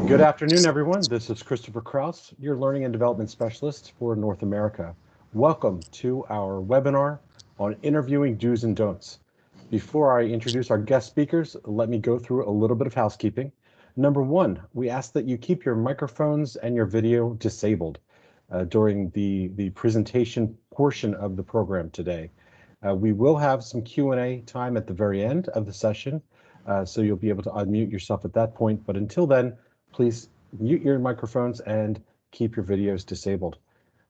Good afternoon, everyone. This is Christopher Kraus, your Learning and Development Specialist for North America. Welcome to our webinar on interviewing do's and don'ts. Before I introduce our guest speakers, let me go through a little bit of housekeeping. Number one, we ask that you keep your microphones and your video disabled during the presentation portion of the program today. We will have some Q&A time at the very end of the session, so you'll be able to unmute yourself at that point. But until then, please mute your microphones and keep your videos disabled.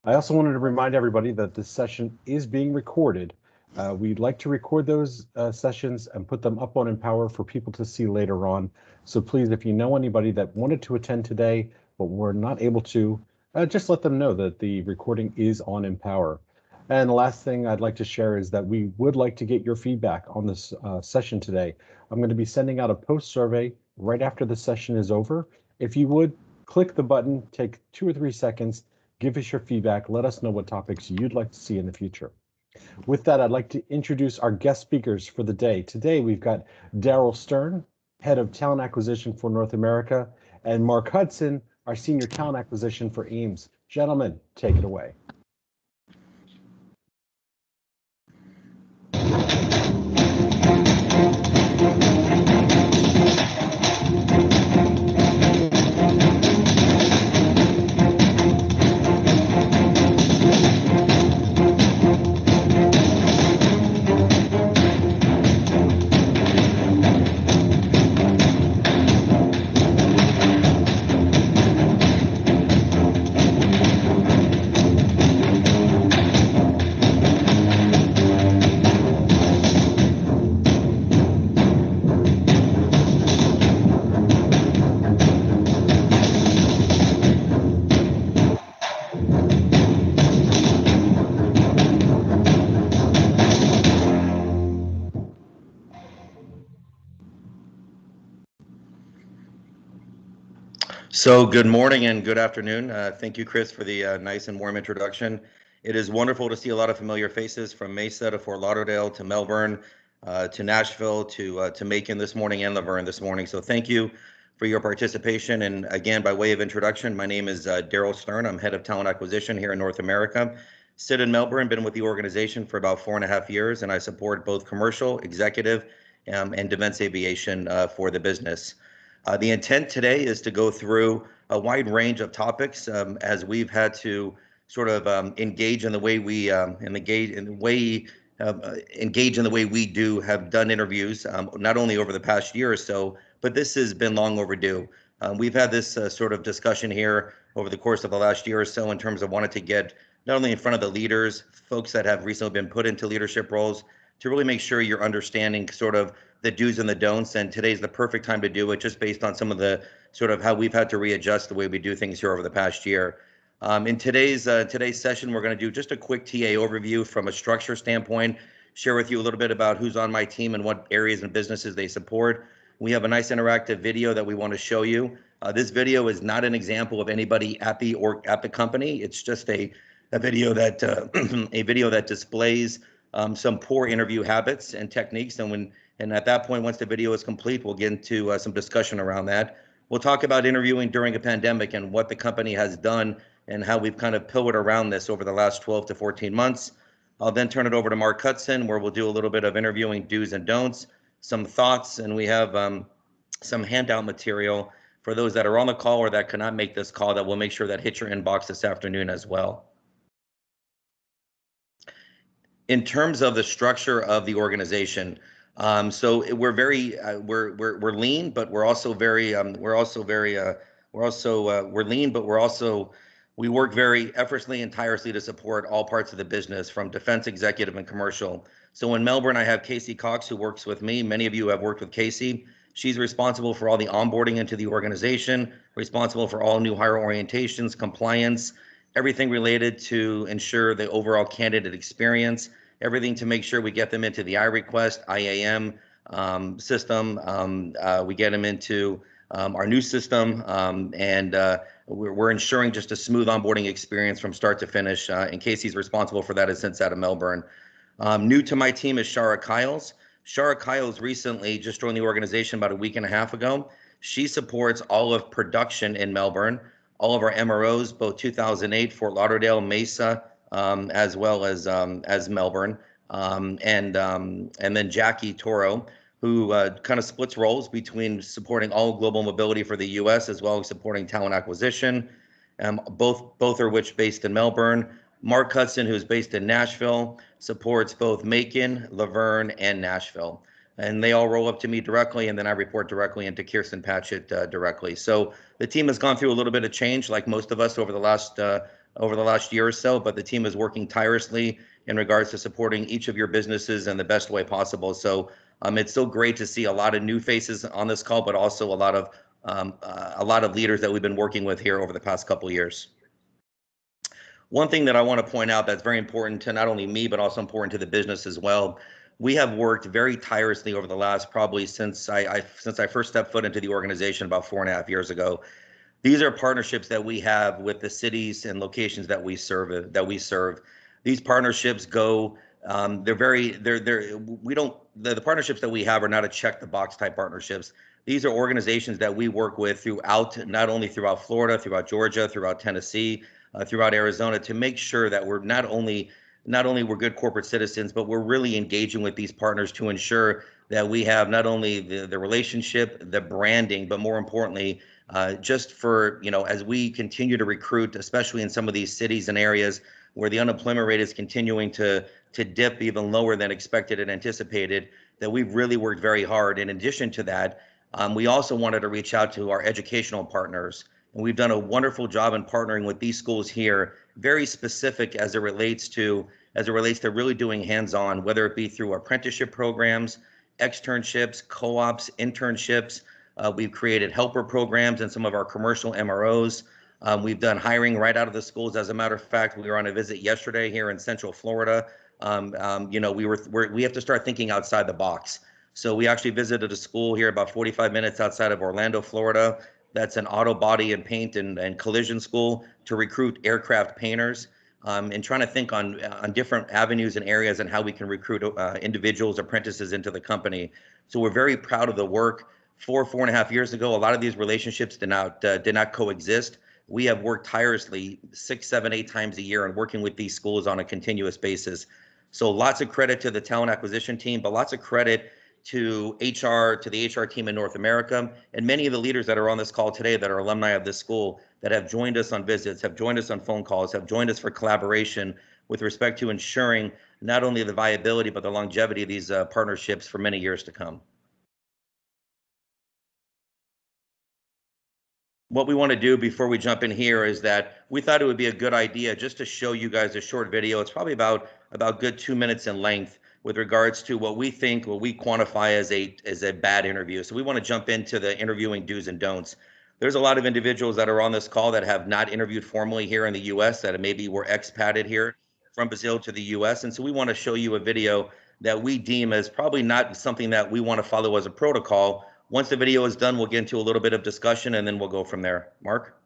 I also wanted to remind everybody that this session is being recorded. We'd like to record those sessions and put them up on Empower for people to see later on. So please, if you know anybody that wanted to attend today but were not able to, just let them know that the recording is on Empower. And the last thing I'd like to share is that we would like to get your feedback on this session today. I'm going to be sending out a post survey right after the session is over. If you would, click the button, take 2 or 3 seconds, give us your feedback, let us know what topics you'd like to see in the future. With that, I'd like to introduce our guest speakers for the day. Today, we've got Daryl Stern, Head of Talent Acquisition for North America, and Mark Hudson, our Senior Talent Acquisition for Eames. Gentlemen, take it away. So good morning and good afternoon. Thank you, Chris, for the nice and warm introduction. It is wonderful to see a lot of familiar faces from Mesa to Fort Lauderdale to Melbourne to Nashville to Macon this morning and Laverne this morning. So thank you for your participation. And again, by way of introduction, my name is Daryl Stern. I'm Head of Talent Acquisition here in North America. Sit in Melbourne, been with the organization for about 4.5 years, and I support both commercial, executive, and defense aviation for the business. The intent today is to go through a wide range of topics as we've had to sort of engage in the way we engage in the way we do have done interviews, not only over the past year or so, but this has been long overdue. We've had this sort of discussion here over the course of the last year or so in terms of wanting to get not only in front of the leaders, folks that have recently been put into leadership roles, to really make sure you're understanding sort of the do's and the don'ts. And today's the perfect time to do it, just based on some of the sort of how we've had to readjust the way we do things here over the past year. In today's session, we're going to do just a quick TA overview from a structure standpoint, share with you a little bit about who's on my team and what areas and businesses they support. We have a nice interactive video that we want to show you. This video is not an example of anybody at the company. It's just a video that a video that displays some poor interview habits and techniques. And at that point, once the video is complete, we'll get into some discussion around that. We'll talk about interviewing during a pandemic and what the company has done and how we've kind of pivoted around this over the last 12 to 14 months. I'll then turn it over to Mark Hudson, where we'll do a little bit of interviewing do's and don'ts, some thoughts, and we have some handout material for those that are on the call or that cannot make this call that we'll make sure that hits your inbox this afternoon as well. In terms of the structure of the organization, so we're very we're lean, but we're also very we work very effortlessly and tirelessly to support all parts of the business, from defense, executive, and commercial. So in Melbourne, I have Casey Cox, who works with me. Many of you have worked with Casey. She's responsible for all the onboarding into the organization, responsible for all new hire orientations, compliance, everything related to ensure the overall candidate experience, everything to make sure we get them into the iRequest, IAM system. We get them into our new system, and we're ensuring just a smooth onboarding experience from start to finish. And Casey's responsible for that, is since out of Melbourne. New to my team is Shara Kyles. Shara Kyles recently just joined the organization about a week and a half ago. She supports all of production in Melbourne, all of our MROs, both 2008, Fort Lauderdale, Mesa, as well as Melbourne, and then Jackie Toro, who kind of splits roles between supporting all global mobility for the U.S. as well as supporting talent acquisition. Both are which based in Melbourne. Mark Hudson, who's based in Nashville, supports both Macon, Laverne, and Nashville. And they all roll up to me directly, and then I report directly into Kirsten Patchett directly. So the team has gone through a little bit of change, like most of us over the last year or so. But the team is working tirelessly in regards to supporting each of your businesses in the best way possible. So it's so great to see a lot of new faces on this call, but also a lot of leaders that we've been working with here over the past couple of years. One thing that I want to point out that's very important to not only me, but also important to the business as well. We have worked very tirelessly over the last probably since I first stepped foot into the organization about 4.5 years ago. These are partnerships that we have with the cities and locations that we serve. These partnerships go. The partnerships that we have are not a check the box type partnerships. These are organizations that we work with not only throughout Florida, throughout Georgia, throughout Tennessee, throughout Arizona, to make sure that we're not only we're good corporate citizens, but we're really engaging with these partners to ensure that we have not only the relationship, the branding, but more importantly, just for, as we continue to recruit, especially in some of these cities and areas where the unemployment rate is continuing to dip even lower than expected and anticipated, that we've really worked very hard. In addition to that, we also wanted to reach out to our educational partners. And we've done a wonderful job in partnering with these schools here, very specific as it relates to really doing hands-on, whether it be through apprenticeship programs, externships, co-ops, internships. We've created helper programs in some of our commercial MROs. We've done hiring right out of the schools. As a matter of fact, we were on a visit yesterday here in Central Florida. We have to start thinking outside the box. So we actually visited a school here about 45 minutes outside of Orlando, Florida. That's an auto body and paint and collision school to recruit aircraft painters, and trying to think on different avenues and areas and how we can recruit individuals, apprentices into the company. So we're very proud of the work. 4.5 years ago, a lot of these relationships did not coexist. We have worked tirelessly 6, 7, 8 times a year and working with these schools on a continuous basis. So lots of credit to the talent acquisition team, but lots of credit to the HR team in North America, and many of the leaders that are on this call today that are alumni of this school that have joined us on visits, have joined us on phone calls, have joined us for collaboration with respect to ensuring not only the viability, but the longevity of these partnerships for many years to come. What we want to do before we jump in here is that we thought it would be a good idea just to show you guys a short video. It's probably about good 2 minutes in length, with regards to what we quantify as a bad interview. So we want to jump into the interviewing do's and don'ts. There's a lot of individuals that are on this call that have not interviewed formally here in the U.S., that maybe were expatriated here from Brazil to the U.S. And so we want to show you a video that we deem as probably not something that we want to follow as a protocol. Once the video is done, we'll get into a little bit of discussion, and then we'll go from there. Mark?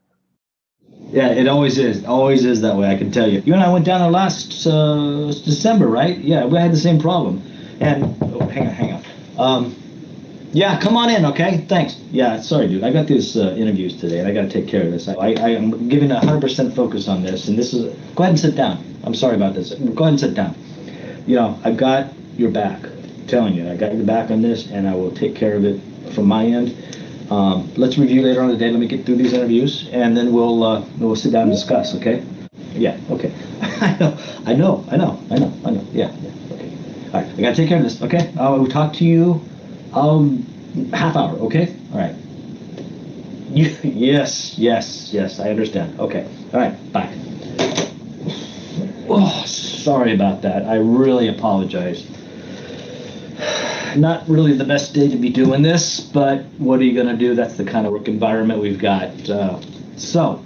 Yeah, it always is that way, I can tell you. You and I went down there last December, right? Yeah, we had the same problem. And, hang on. Yeah, come on in, okay? Thanks. Yeah, sorry, dude. I got these interviews today, and I got to take care of this. I am giving 100% focus on this, and this is... Go ahead and sit down. I'm sorry about this. Go ahead and sit down. I've got your back. I'm telling you, I got your back on this, and I will take care of it from my end. Let's review later on today. Let me get through these interviews, and then we'll sit down and discuss. Okay? Yeah. Okay. I know. Yeah. Okay. All right. I gotta take care of this. Okay. We'll talk to you. Half hour. Okay. All right. Yes. I understand. Okay. All right. Bye. Oh, sorry about that. I really apologize. Not really the best day to be doing this, but what are you going to do? That's the kind of work environment we've got. I'm sorry.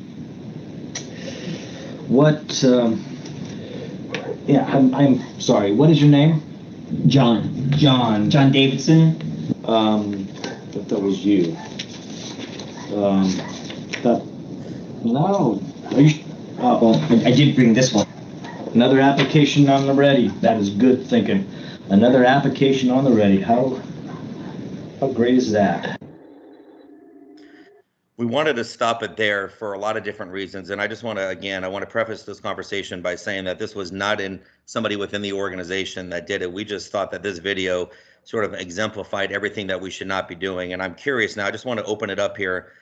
What is your name? John Davidson. That was you. No. Are you? Well, I did bring this one. Another application on the ready. That is good thinking. Another application on the ready. How great is that? We wanted to stop it there for a lot of different reasons. And I just want to, again, I want to preface this conversation by saying that this was not in somebody within the organization that did it. We just thought that this video sort of exemplified everything that we should not be doing. And I'm curious now, I just want to open it up here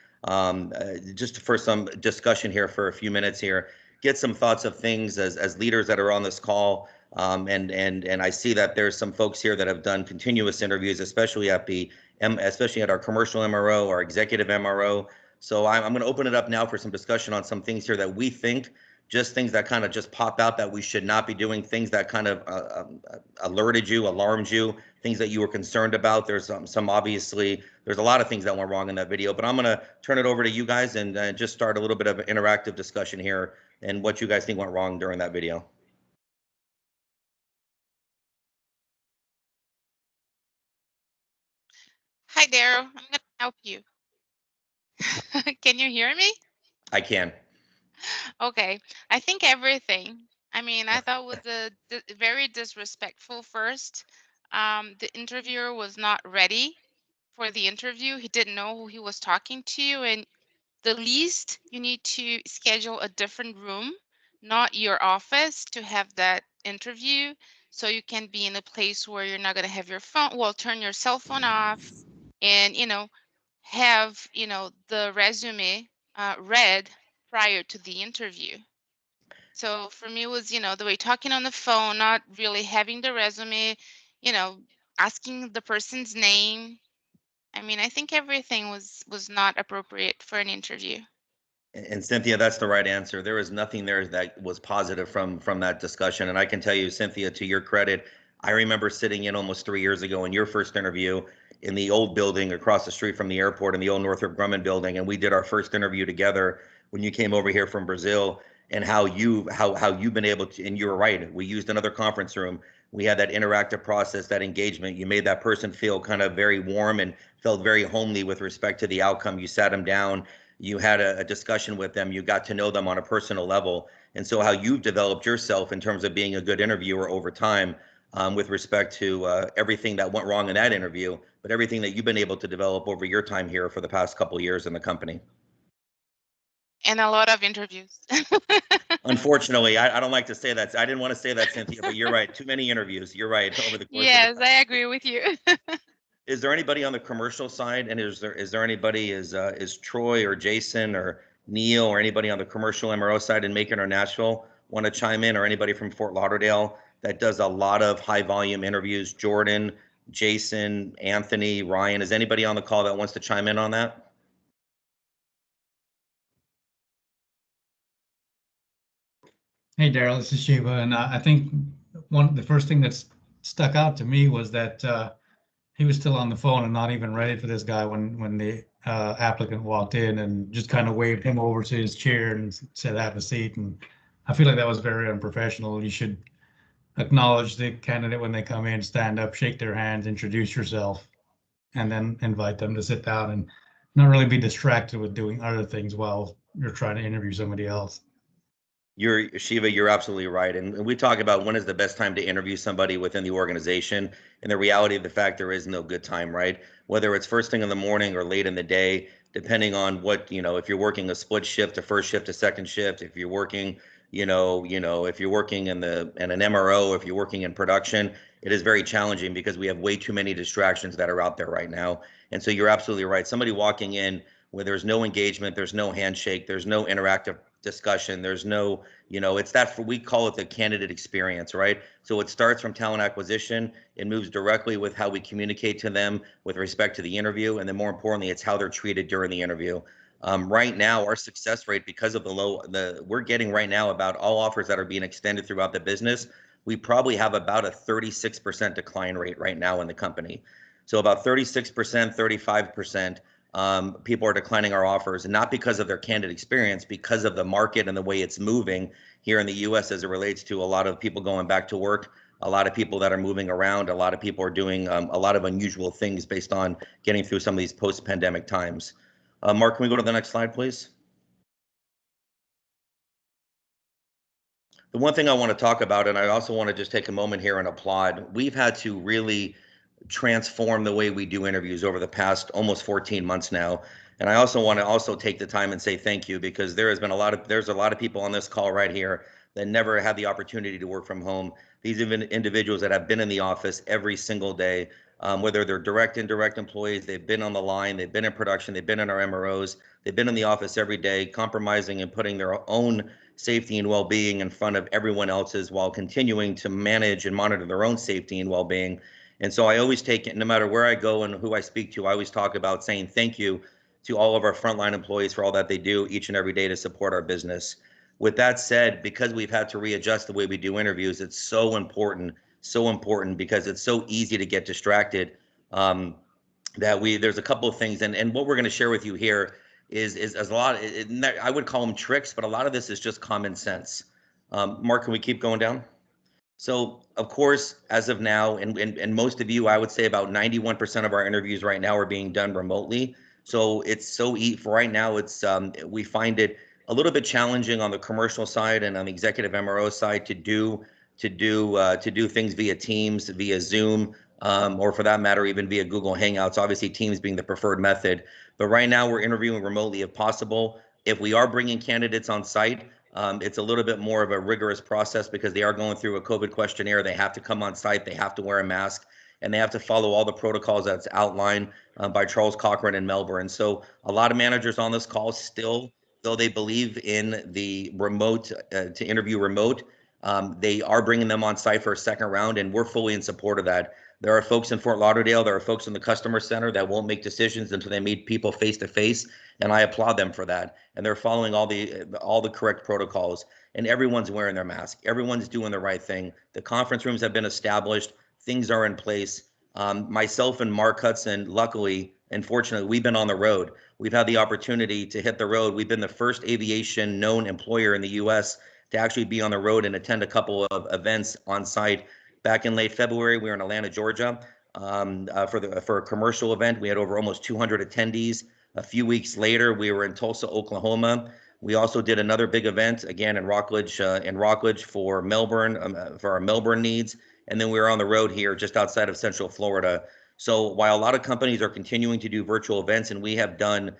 just for some discussion here for a few minutes here, get some thoughts of things as leaders that are on this call. And I see that there's some folks here that have done continuous interviews, especially at our commercial MRO, our executive MRO. So I'm going to open it up now for some discussion on some things here that we think, just things that kind of just pop out that we should not be doing, things that kind of alerted you, alarmed you, things that you were concerned about. There's some obviously, there's a lot of things that went wrong in that video, but I'm going to turn it over to you guys and just start a little bit of an interactive discussion here and what you guys think went wrong during that video. Hi, Daryl. I'm going to help you. Can you hear me? I can. Okay. I think everything. I mean, I thought was very disrespectful first. The interviewer was not ready for the interview. He didn't know who he was talking to. And the least you need to schedule a different room, not your office, to have that interview. So you can be in a place where you're not going to have your phone, well, turn your cell phone off and, have the resume read prior to the interview. So for me it was the way talking on the phone, not really having the resume, asking the person's name. I mean, I think everything was not appropriate for an interview. And Cynthia, that's the right answer. There was nothing there that was positive from that discussion. And I can tell you, Cynthia, to your credit, I remember sitting in almost 3 years ago in your first interview in the old building across the street from the airport in the old Northrop Grumman building, and we did our first interview together when you came over here from Brazil. And how you've been able to, and you were right, we used another conference room. We had that interactive process, that engagement. You made that person feel kind of very warm and felt very homely with respect to the outcome. You sat them down, you had a discussion with them, you got to know them on a personal level. And so how you've developed yourself in terms of being a good interviewer over time, with respect to everything that went wrong in that interview, but everything that you've been able to develop over your time here for the past couple of years in the company. And a lot of interviews. Unfortunately, I don't like to say that. I didn't want to say that, Cynthia, but you're right. Too many interviews. You're right. Over the course Yes, of the I agree with you. Is there anybody on the commercial side, and is there anybody, is Troy or Jason or Neil or anybody on the commercial MRO side in Macon or Nashville want to chime in, or anybody from Fort Lauderdale that does a lot of high volume interviews? Jordan, Jason, Anthony, Ryan, is anybody on the call that wants to chime in on that? Hey, Daryl, this is Shiva, and I think the first thing that stuck out to me was that he was still on the phone and not even ready for this guy when the applicant walked in and just kind of waved him over to his chair and said, "Have a seat." And I feel like that was very unprofessional. You should acknowledge the candidate when they come in, stand up, shake their hands, introduce yourself, and then invite them to sit down and not really be distracted with doing other things while you're trying to interview somebody else. Shiva, you're absolutely right. And we talk about when is the best time to interview somebody within the organization. And the reality of the fact, there is no good time, right? Whether it's first thing in the morning or late in the day, depending on what, if you're working a split shift, a first shift, a second shift, if you're working, if you're working in an MRO, if you're working in production, it is very challenging because we have way too many distractions that are out there right now. And so you're absolutely right. Somebody walking in where there's no engagement, there's no handshake, there's no interactive discussion, there's no, it's that, we call it the candidate experience, right? So it starts from talent acquisition, it moves directly with how we communicate to them with respect to the interview, and then more importantly, it's how they're treated during the interview. Right now, our success rate, because of we're getting right now about all offers that are being extended throughout the business, we probably have about a 36% decline rate right now in the company. So about 36%, 35%. People are declining our offers, and not because of their candidate experience, because of the market and the way it's moving here in the U.S. as it relates to a lot of people going back to work, a lot of people that are moving around, a lot of people are doing a lot of unusual things based on getting through some of these post-pandemic times. Mark, can we go to the next slide, please? The one thing I want to talk about, and I also want to just take a moment here and applaud, we've had to really transform the way we do interviews over the past almost 14 months now. And I also want to take the time and say thank you, because there's a lot of people on this call right here that never had the opportunity to work from home. These even individuals that have been in the office every single day, whether they're direct, indirect employees, they've been on the line, they've been in production, they've been in our MROs, they've been in the office every day, compromising and putting their own safety and well-being in front of everyone else's while continuing to manage and monitor their own safety and well-being. And so I always take it, no matter where I go and who I speak to, I always talk about saying thank you to all of our frontline employees for all that they do each and every day to support our business. With that said, because we've had to readjust the way we do interviews, it's so important because it's so easy to get distracted, there's a couple of things, and what we're going to share with you here is a lot. I would call them tricks, but a lot of this is just common sense. Mark, can we keep going down? So, of course, as of now, and most of you, I would say about 91% of our interviews right now are being done remotely. So it's for right now, we find it a little bit challenging on the commercial side and on the executive MRO side to do things via Teams, via Zoom, or for that matter, even via Google Hangouts. Obviously, Teams being the preferred method. But right now, we're interviewing remotely if possible. If we are bringing candidates on site, it's a little bit more of a rigorous process because they are going through a COVID questionnaire. They have to come on site. They have to wear a mask, and they have to follow all the protocols that's outlined by Charles Cochran in Melbourne. So a lot of managers on this call still, though they believe in the remote, to interview remote, they are bringing them on site for a second round, and we're fully in support of that. There are folks in Fort Lauderdale, there are folks in the customer center that won't make decisions until they meet people face to face, and I applaud them for that. And they're following all the correct protocols, and everyone's wearing their mask. Everyone's doing the right thing. The conference rooms have been established. Things are in place. Myself and Mark Hudson, luckily and fortunately, we've been on the road. We've had the opportunity to hit the road. We've been the first aviation known employer in the U.S. to actually be on the road and attend a couple of events on site. Back in late February, we were in Atlanta, Georgia, for a commercial event. We had over almost 200 attendees. A few weeks later, we were in Tulsa, Oklahoma. We also did another big event again in Rockledge for Melbourne, for our Melbourne needs. And then we were on the road here just outside of Central Florida. So while a lot of companies are continuing to do virtual events, and we have done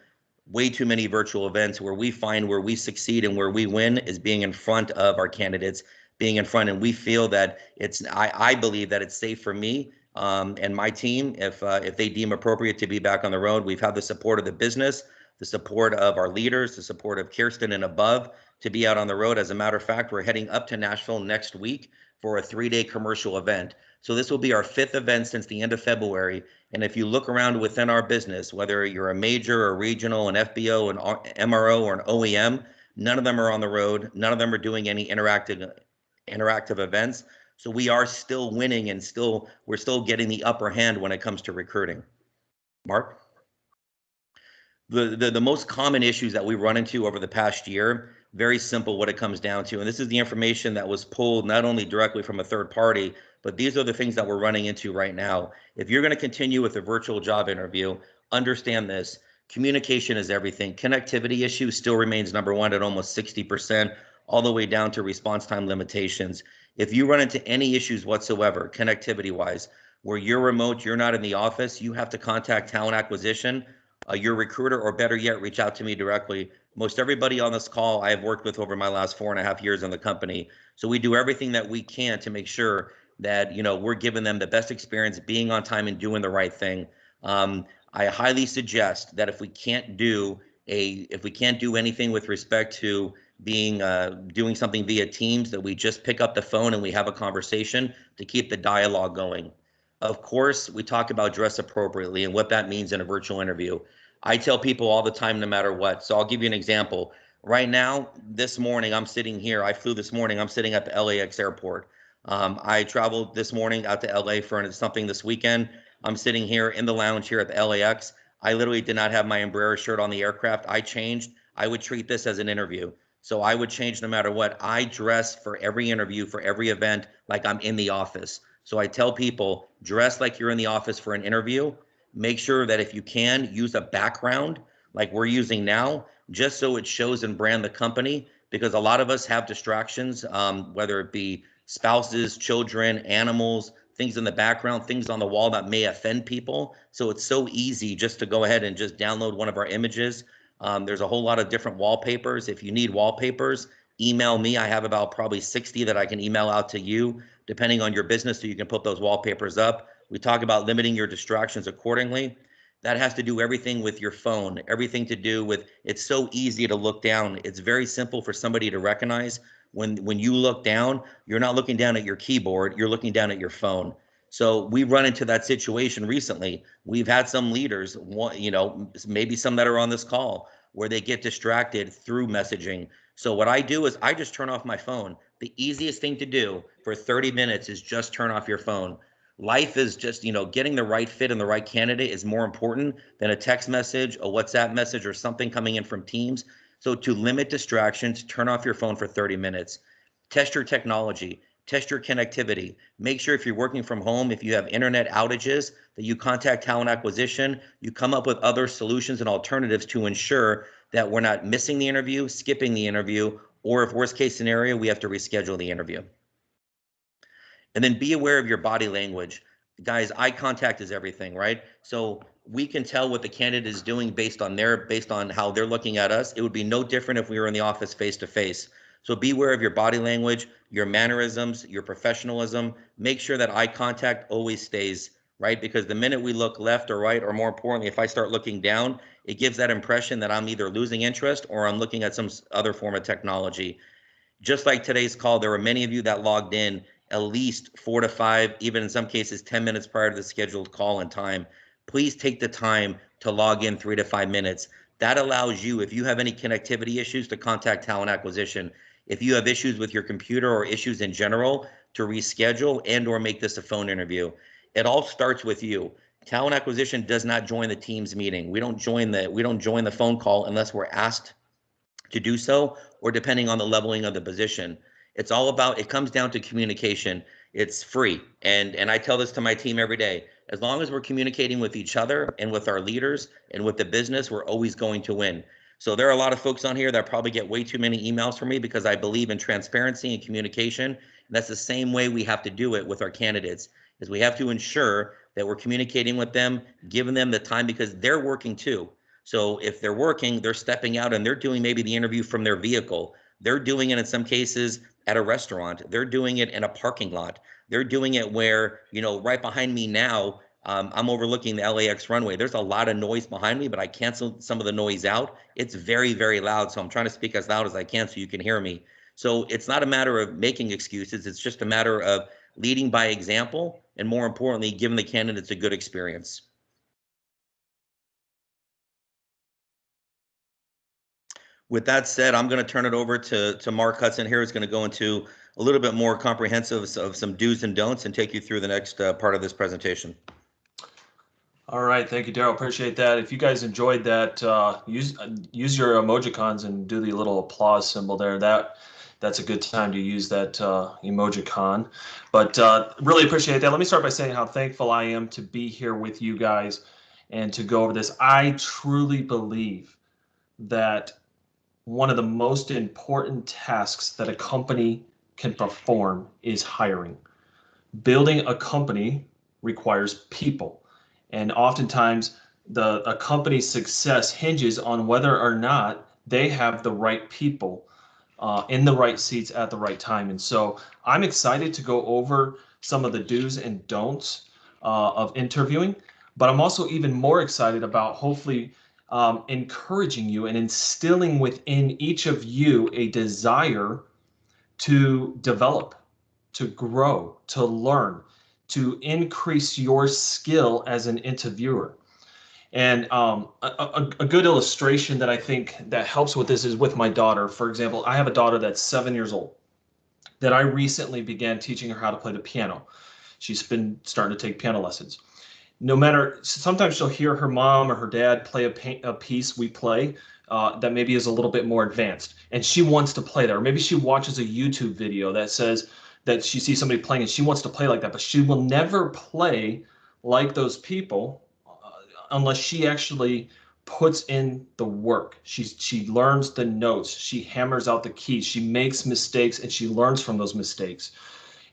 way too many virtual events, where we succeed and where we win is being in front of our candidates, being in front. And we feel that I believe that it's safe for me and my team if they deem appropriate to be back on the road. We've had the support of the business, the support of our leaders, the support of Kirsten and above to be out on the road. As a matter of fact, we're heading up to Nashville next week for a 3-day commercial event. So this will be our 5th event since the end of February. And if you look around within our business, whether you're a major, a regional, an FBO, an MRO, or an OEM, none of them are on the road. None of them are doing any interactive events. So we are still winning, and we're still getting the upper hand when it comes to recruiting. Mark? The most common issues that we run into over the past year, very simple what it comes down to, and this is the information that was pulled not only directly from a third party, but these are the things that we're running into right now. If you're going to continue with a virtual job interview, understand this. Communication is everything. Connectivity issue still remains number one at almost 60%, all the way down to response time limitations. If you run into any issues whatsoever, connectivity-wise, where you're remote, you're not in the office, you have to contact talent acquisition, your recruiter, or better yet, reach out to me directly. Most everybody on this call I have worked with over my last 4.5 years in the company. So we do everything that we can to make sure that we're giving them the best experience, being on time and doing the right thing. I highly suggest that if we can't do anything with respect to doing something via Teams, that we just pick up the phone and we have a conversation to keep the dialogue going. Of course, we talk about dress appropriately and what that means in a virtual interview. I tell people all the time, no matter what. So I'll give you an example. Right now, this morning, I'm sitting here. I flew this morning. I'm sitting at the LAX airport. I traveled this morning out to LA for something this weekend. I'm sitting here in the lounge here at the LAX. I literally did not have my Embraer shirt on the aircraft. I changed. I would treat this as an interview. So I would change no matter what. I dress for every interview, for every event, like I'm in the office. So I tell people, dress like you're in the office for an interview. Make sure that if you can, use a background like we're using now, just so it shows and brand the company, because a lot of us have distractions, whether it be spouses, children, animals, things in the background, things on the wall that may offend people. So it's so easy just to go ahead and just download one of our images. There's a whole lot of different wallpapers. If you need wallpapers, email me. I have about probably 60 that I can email out to you, depending on your business, so you can put those wallpapers up. We talk about limiting your distractions accordingly. That has to do everything with your phone, everything to do with, it's so easy to look down. It's very simple for somebody to recognize. When you look down, you're not looking down at your keyboard, you're looking down at your phone. So we run into that situation recently. We've had some leaders, you know, maybe some that are on this call, where they get distracted through messaging. So what I do is I just turn off my phone. The easiest thing to do for 30 minutes is just turn off your phone. Life is just, you know, getting the right fit and the right candidate is more important than a text message, a WhatsApp message, or something coming in from Teams. So to limit distractions, turn off your phone for 30 minutes. Test your technology, test your connectivity. Make sure if you're working from home, if you have internet outages, that you contact talent acquisition, you come up with other solutions and alternatives to ensure that we're not missing the interview, skipping the interview, or if worst case scenario, we have to reschedule the interview. And then be aware of your body language. Guys, eye contact is everything, right? So we can tell what the candidate is doing based on how they're looking at us. It would be no different if we were in the office face to face. So be aware of your body language, your mannerisms, your professionalism. Make sure that eye contact always stays, right? Because the minute we look left or right, or more importantly, if I start looking down, it gives that impression that I'm either losing interest or I'm looking at some other form of technology. Just like today's call, there were many of you that logged in at least 4 to 5, even in some cases 10 minutes prior to the scheduled call and time. Please take the time to log in 3 to 5 minutes. That allows you, if you have any connectivity issues, to contact talent acquisition. If you have issues with your computer or issues in general, to reschedule and or make this a phone interview. It all starts with you. Talent acquisition does not join the Teams meeting. We don't join the phone call unless we're asked to do so, or depending on the leveling of the position. It's all about, it comes down to communication. It's free. And I tell this to my team every day. As long as we're communicating with each other and with our leaders and with the business, we're always going to win. So there are a lot of folks on here that probably get way too many emails from me, because I believe in transparency and communication. And that's the same way we have to do it with our candidates, is we have to ensure that we're communicating with them, giving them the time, because they're working too. So if they're working, they're stepping out and they're doing maybe the interview from their vehicle. They're doing it in some cases at a restaurant. They're doing it in a parking lot. They're doing it where, you know, right behind me now, I'm overlooking the LAX runway. There's a lot of noise behind me, but I canceled some of the noise out. It's very, very loud. So I'm trying to speak as loud as I can so you can hear me. So it's not a matter of making excuses. It's just a matter of leading by example, and more importantly, giving the candidates a good experience. With that said, I'm going to turn it over to Mark Hudson here, who's going to go into a little bit more comprehensive of some do's and don'ts and take you through the next part of this presentation. All right, thank you, Daryl. Appreciate that. If you guys enjoyed that, use your emojicons and do the little applause symbol there. That's a good time to use that emojicon. But really appreciate that. Let me start by saying how thankful I am to be here with you guys and to go over this. I truly believe that one of the most important tasks that a company can perform is hiring. Building a company requires people. And oftentimes a company's success hinges on whether or not they have the right people in the right seats at the right time. And so I'm excited to go over some of the do's and don'ts of interviewing, but I'm also even more excited about hopefully encouraging you and instilling within each of you a desire to develop, to grow, to learn, to increase your skill as an interviewer. And a good illustration that I think that helps with this is with my daughter. For example, I have a daughter that's 7 years old that I recently began teaching her how to play the piano. She's been starting to take piano lessons. No matter, sometimes she'll hear her mom or her dad play a piece we play that maybe is a little bit more advanced, and she wants to play that. Or maybe she watches a YouTube video that says that she sees somebody playing and she wants to play like that, but she will never play like those people unless she actually puts in the work. She learns the notes. She hammers out the keys. She makes mistakes and she learns from those mistakes.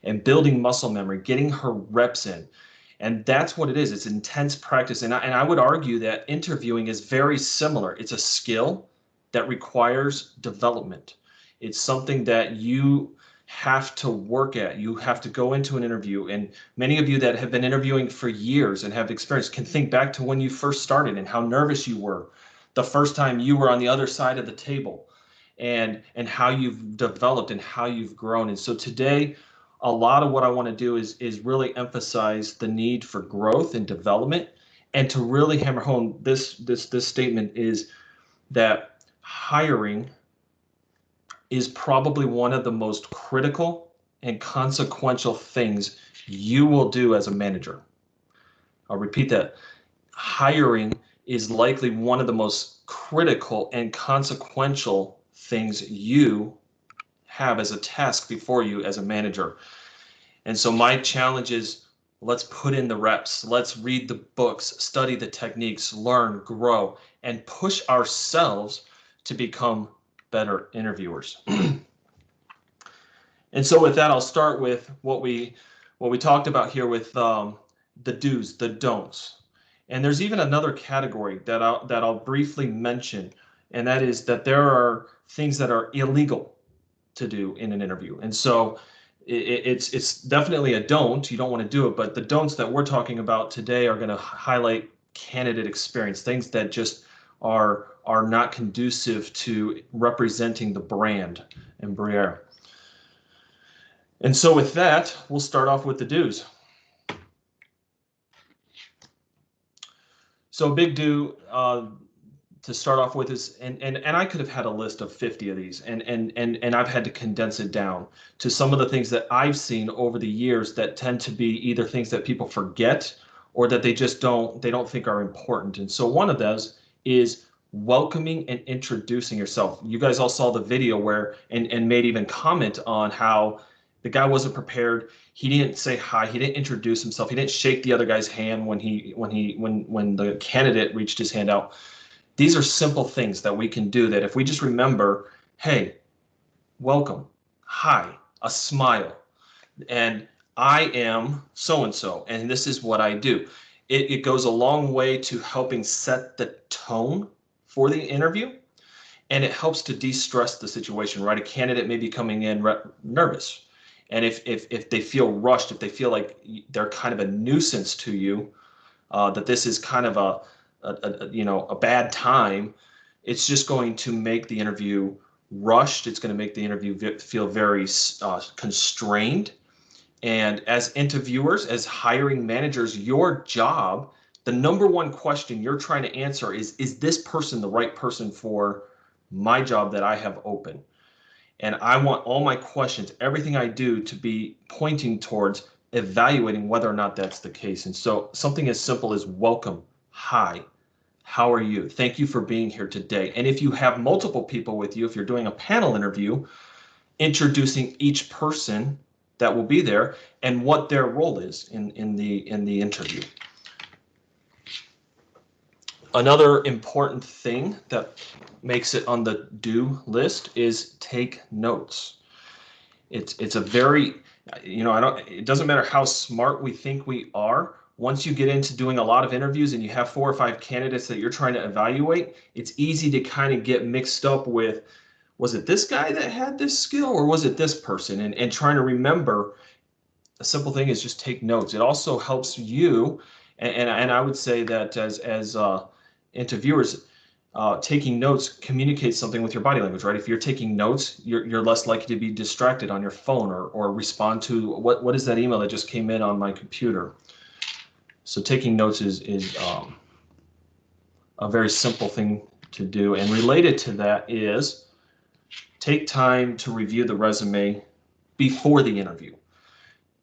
And building muscle memory, getting her reps in. And that's what it is. It's intense practice. And I would argue that interviewing is very similar. It's a skill that requires development. It's something that you have to work at. You have to go into an interview. And many of you that have been interviewing for years and have experience can think back to when you first started and how nervous you were the first time you were on the other side of the table, and how you've developed and how you've grown. And so today, a lot of what I want to do is really emphasize the need for growth and development, and to really hammer home this statement is that hiring is probably one of the most critical and consequential things you will do as a manager. I'll repeat that. Hiring is likely one of the most critical and consequential things you have as a task before you as a manager. And so my challenge is, let's put in the reps, let's read the books, study the techniques, learn, grow, and push ourselves to become better interviewers. And so with that, I'll start with what we talked about here with the do's, the don'ts. And there's even another category that I'll briefly mention, and that is that there are things that are illegal to do in an interview. And so it's definitely a don't. You don't want to do it, but the don'ts that we're talking about today are going to highlight candidate experience, things that just are not conducive to representing the brand Embraer. And so with that, we'll start off with the do's. So a big do to start off with is, and I could have had a list of 50 of these, and I've had to condense it down to some of the things that I've seen over the years that tend to be either things that people forget or that they just don't think are important. And so one of those is welcoming and introducing yourself. You guys all saw the video where and made even comment on how the guy wasn't prepared. He didn't say hi. He didn't introduce himself. He didn't shake the other guy's hand when the candidate reached his hand out. These are simple things that we can do that if we just remember, hey, welcome, hi, a smile, and I am so-and-so, and this is what I do. It goes a long way to helping set the tone for the interview, and it helps to de-stress the situation, right? A candidate may be coming in nervous. And if they feel rushed, if they feel like they're kind of a nuisance to you, that this is kind of a bad time, it's just going to make the interview rushed. It's going to make the interview feel very constrained. And as interviewers, as hiring managers, your job, the number one question you're trying to answer is this person the right person for my job that I have open? And I want all my questions, everything I do, to be pointing towards evaluating whether or not that's the case. And so something as simple as welcome, hi, how are you? Thank you for being here today. And if you have multiple people with you, if you're doing a panel interview, introducing each person that will be there and what their role is in the interview. Another important thing that makes it on the do list is take notes. It's a very, it doesn't matter how smart we think we are. Once you get into doing a lot of interviews and you have 4 or 5 candidates that you're trying to evaluate, it's easy to kind of get mixed up with, was it this guy that had this skill or was it this person? And trying to remember, a simple thing is just take notes. It also helps you, and I would say that as interviewers, taking notes communicates something with your body language, right? If you're taking notes, you're less likely to be distracted on your phone or respond to what is that email that just came in on my computer. So taking notes is a very simple thing to do. And related to that is take time to review the resume before the interview.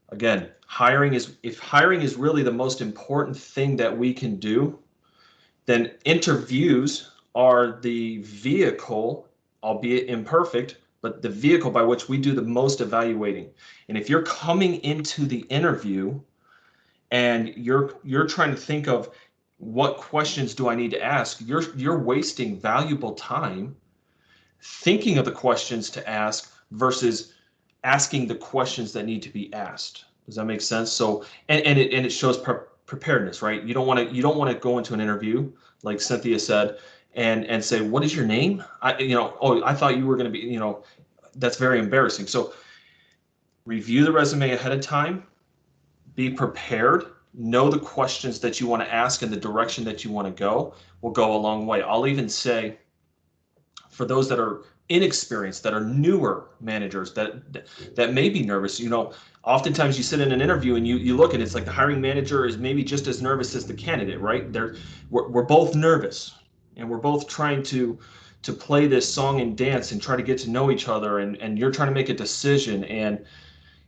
Again, if hiring is really the most important thing that we can do, then interviews are the vehicle, albeit imperfect, but the vehicle by which we do the most evaluating. And if you're coming into the interview and you're trying to think of what questions do I need to ask, you're wasting valuable time thinking of the questions to ask versus asking the questions that need to be asked. Does that make sense? So, and it shows preparedness, right? You don't want to go into an interview like Cynthia said and say, what is your name? I thought you were going to be, that's very embarrassing. So review the resume ahead of time, be prepared, know the questions that you want to ask and the direction that you want to go will go a long way. I'll even say, for those that are inexperienced, that are newer managers that may be nervous, oftentimes you sit in an interview and you look and it's like the hiring manager is maybe just as nervous as the candidate, right? We're both nervous and we're both trying to play this song and dance and try to get to know each other, and you're trying to make a decision. And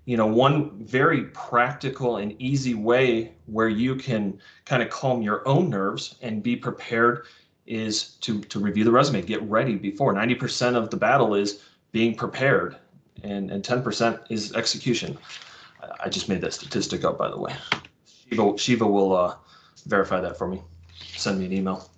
one very practical and easy way where you can kind of calm your own nerves and be prepared is to review the resume, get ready before. 90% of the battle is being prepared, and 10% is execution. I just made that statistic up, by the way. Shiva will verify that for me. Send me an email.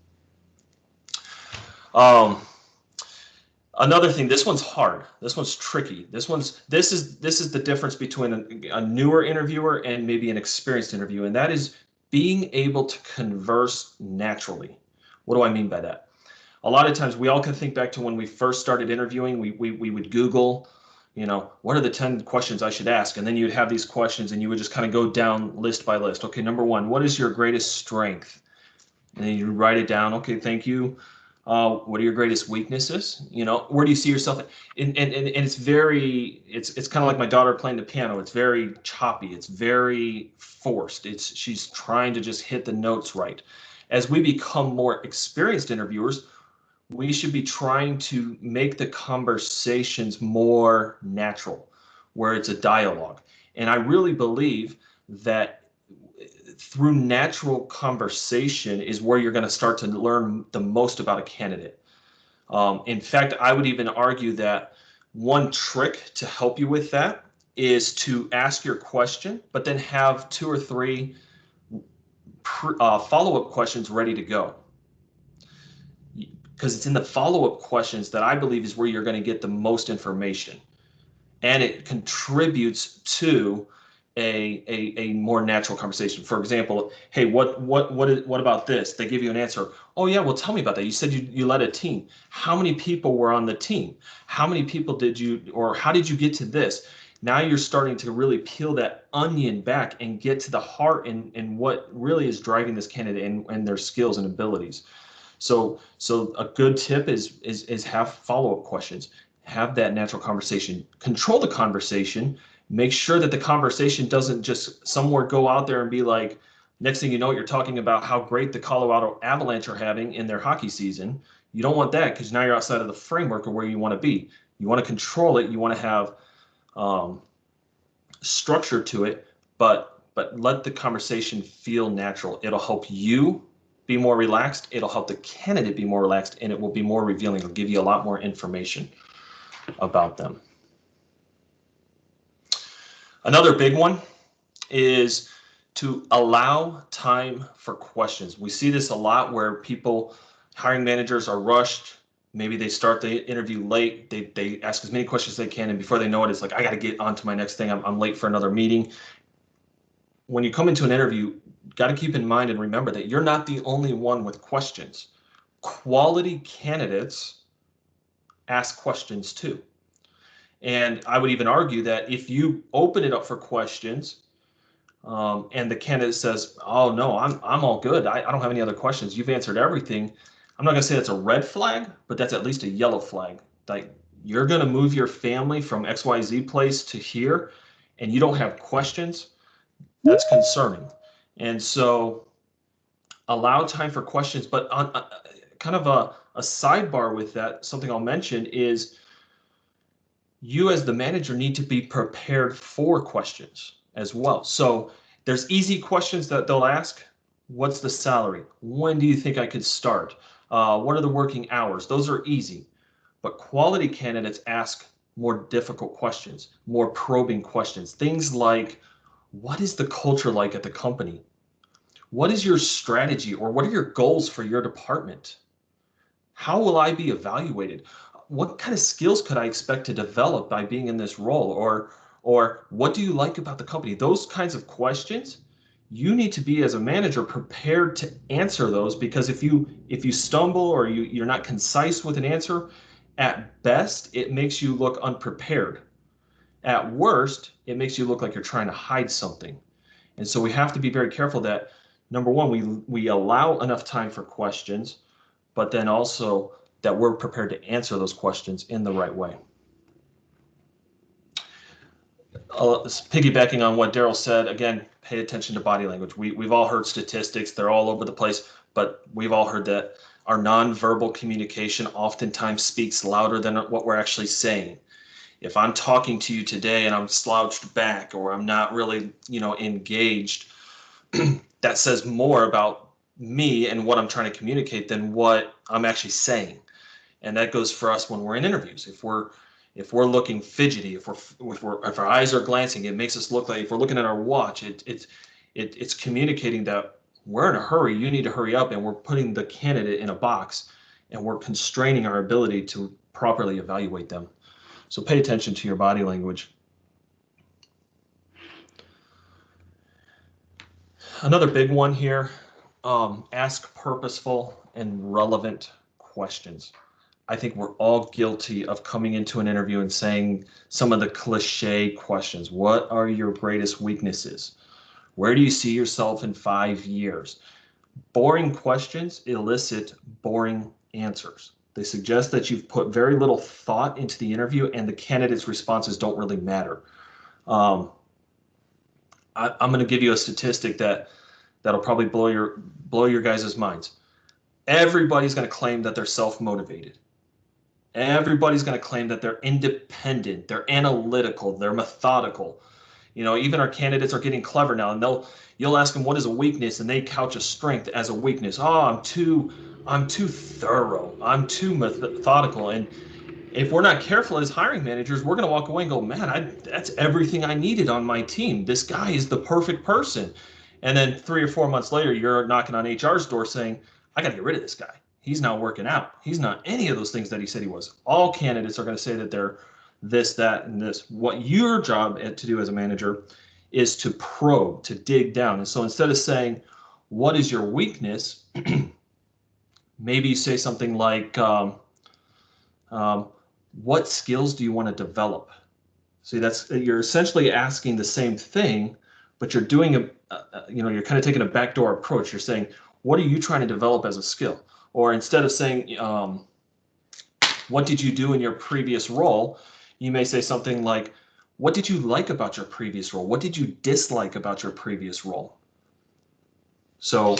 Another thing, this one's hard. This one's tricky. This is the difference between a newer interviewer and maybe an experienced interviewer, and that is being able to converse naturally. What do I mean by that? A lot of times we all can think back to when we first started interviewing, we would Google, what are the 10 questions I should ask? And then you'd have these questions and you would just kind of go down list by list. Okay, number 1, what is your greatest strength? And then you write it down. Okay, thank you. What are your greatest weaknesses? Where do you see yourself? And it's kind of like my daughter playing the piano. It's very choppy. It's very forced. She's trying to just hit the notes right. As we become more experienced interviewers, we should be trying to make the conversations more natural, where it's a dialogue. And I really believe that through natural conversation is where you're going to start to learn the most about a candidate. In fact, I would even argue that one trick to help you with that is to ask your question, but then have 2 or 3 follow-up questions ready to go. Because it's in the follow-up questions that I believe is where you're going to get the most information. And it contributes to a more natural conversation. For example, hey, what about this? They give you an answer. Oh yeah, well, tell me about that. You said you led a team. How many people were on the team? How many people how did you get to this? Now you're starting to really peel that onion back and get to the heart and what really is driving this candidate and their skills and abilities. So a good tip is have follow-up questions. Have that natural conversation. Control the conversation. Make sure that the conversation doesn't just somewhere go out there and be like, next thing you know, you're talking about how great the Colorado Avalanche are having in their hockey season. You don't want that, because now you're outside of the framework of where you want to be. You want to control it. You want to have structure to it, but let the conversation feel natural. It'll help you be more relaxed. It'll help the candidate be more relaxed, and it will be more revealing. It'll give you a lot more information about them. Another big one is to allow time for questions. We see this a lot where hiring managers are rushed. Maybe they start the interview late. They ask as many questions as they can, and before they know it, it's like, I got to get on to my next thing. I'm late for another meeting. When you come into an interview, got to keep in mind and remember that you're not the only one with questions. Quality candidates ask questions too. And I would even argue that if you open it up for questions and the candidate says, oh no, I'm all good. I don't have any other questions. You've answered everything. I'm not going to say that's a red flag, but that's at least a yellow flag. Like, you're going to move your family from XYZ place to here and you don't have questions. That's concerning. And so allow time for questions, but on kind of a sidebar with that, something I'll mention is you as the manager need to be prepared for questions as well. So there's easy questions that they'll ask. What's the salary? When do you think I could start? What are the working hours? Those are easy. But quality candidates ask more difficult questions, more probing questions. Things like, what is the culture like at the company? What is your strategy, or what are your goals for your department? How will I be evaluated? What kind of skills could I expect to develop by being in this role? Or what do you like about the company? Those kinds of questions, you need to be, as a manager, prepared to answer those, because if you stumble or you're not concise with an answer, at best, it makes you look unprepared. At worst, it makes you look like you're trying to hide something. And so we have to be very careful that, number one, we allow enough time for questions, but then also that we're prepared to answer those questions in the right way. Piggybacking on what Daryl said, again, pay attention to body language. We've all heard statistics, they're all over the place, but we've all heard that our nonverbal communication oftentimes speaks louder than what we're actually saying. If I'm talking to you today and I'm slouched back, or I'm not really, engaged, that says more about me and what I'm trying to communicate than what I'm actually saying. And that goes for us when we're in interviews. If we're looking fidgety, if our eyes are glancing, it makes us look like, if we're looking at our watch, it's communicating that we're in a hurry, you need to hurry up, and we're putting the candidate in a box, and we're constraining our ability to properly evaluate them. So pay attention to your body language. Another big one here, ask purposeful and relevant questions. I think we're all guilty of coming into an interview and saying some of the cliche questions. What are your greatest weaknesses? Where do you see yourself in 5 years? Boring questions elicit boring answers. They suggest that you've put very little thought into the interview, and the candidate's responses don't really matter. I'm going to give you a statistic that'll probably blow your guys' minds. Everybody's going to claim that they're self-motivated. Everybody's going to claim that they're independent, they're analytical, they're methodical. Even our candidates are getting clever now, and you'll ask them what is a weakness, and they couch a strength as a weakness. Oh, I'm too thorough, I'm too methodical. And if we're not careful as hiring managers, we're going to walk away and go, man, that's everything I needed on my team. This guy is the perfect person. And then 3 or 4 months later, you're knocking on HR's door saying, I got to get rid of this guy. He's not working out. He's not any of those things that he said he was. All candidates are going to say that they're this, that, and this. What your job to do as a manager is to probe, to dig down. And so instead of saying, what is your weakness? Maybe you say something like, what skills do you want to develop? See, you're essentially asking the same thing, but you're doing you're kind of taking a backdoor approach. You're saying, what are you trying to develop as a skill? Or instead of saying, what did you do in your previous role? You may say something like, what did you like about your previous role? What did you dislike about your previous role? So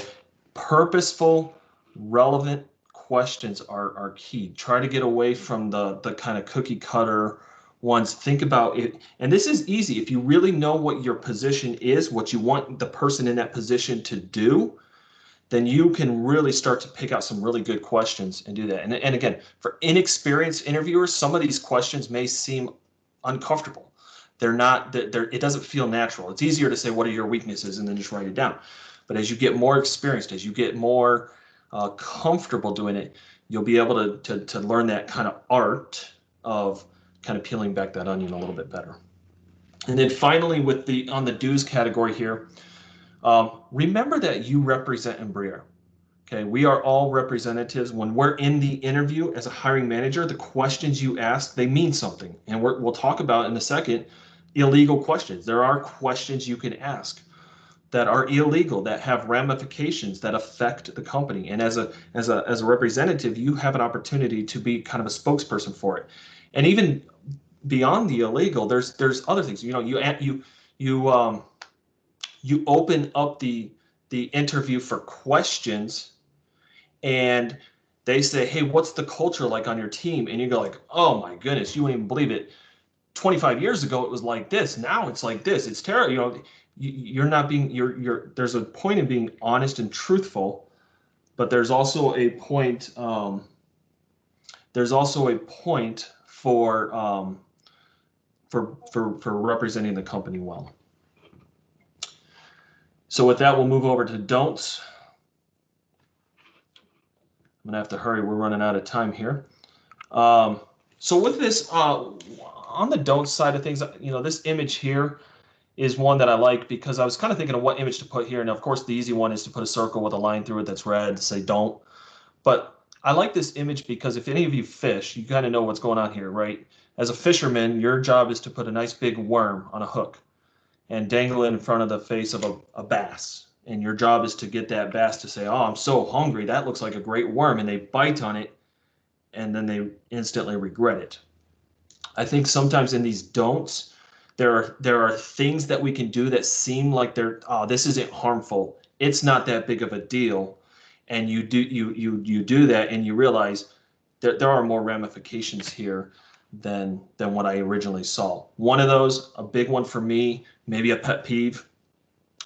purposeful, relevant questions are key. Try to get away from the kind of cookie cutter ones. Think about it. And this is easy. If you really know what your position is, what you want the person in that position to do, then you can really start to pick out some really good questions and do that. And again, for inexperienced interviewers, some of these questions may seem uncomfortable. It doesn't feel natural. It's easier to say, what are your weaknesses, and then just write it down. But as you get more experienced, as you get more comfortable doing it, you'll be able to learn that kind of art of kind of peeling back that onion a little bit better. And then finally, on the do's category here, remember that you represent Embraer. Okay, we are all representatives. When we're in the interview as a hiring manager, the questions you ask, they mean something. And we'll talk about in a second illegal questions. There are questions you can ask that are illegal, that have ramifications that affect the company. And as a representative, you have an opportunity to be kind of a spokesperson for it. And even beyond the illegal, there's other things. You open up the interview for questions, and they say, hey, what's the culture like on your team? And you go like, oh my goodness, you wouldn't even believe it. 25 years ago, it was like this. Now it's like this. It's terrible. You're not being, there's a point in being honest and truthful, but there's also a point, for representing the company well. So with that, we'll move over to don'ts. I'm gonna have to hurry. We're running out of time here. So with this, on the don't side of things, this image here is one that I like because I was kind of thinking of what image to put here. And of course, the easy one is to put a circle with a line through it that's red to say don't. But I like this image because if any of you fish, you kind of know what's going on here, right? As a fisherman, your job is to put a nice big worm on a hook and dangle it in front of the face of a bass. And your job is to get that bass to say, oh, I'm so hungry. That looks like a great worm. And they bite on it and then they instantly regret it. I think sometimes in these don'ts, there are things that we can do that seem like this isn't harmful. It's not that big of a deal. And you do that and you realize there are more ramifications here than what I originally saw. One of those, a big one for me, maybe a pet peeve,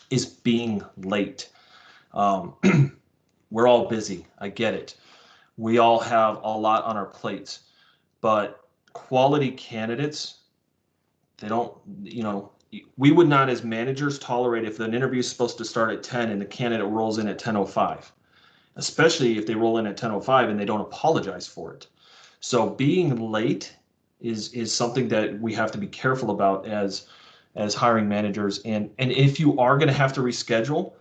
is being late. We're all busy. I get it. We all have a lot on our plates, but quality candidates, they don't, we would not as managers tolerate if an interview is supposed to start at 10 and the candidate rolls in at 10:05, especially if they roll in at 10:05 and they don't apologize for it. So being late is something that we have to be careful about as hiring managers. And if you are going to have to reschedule,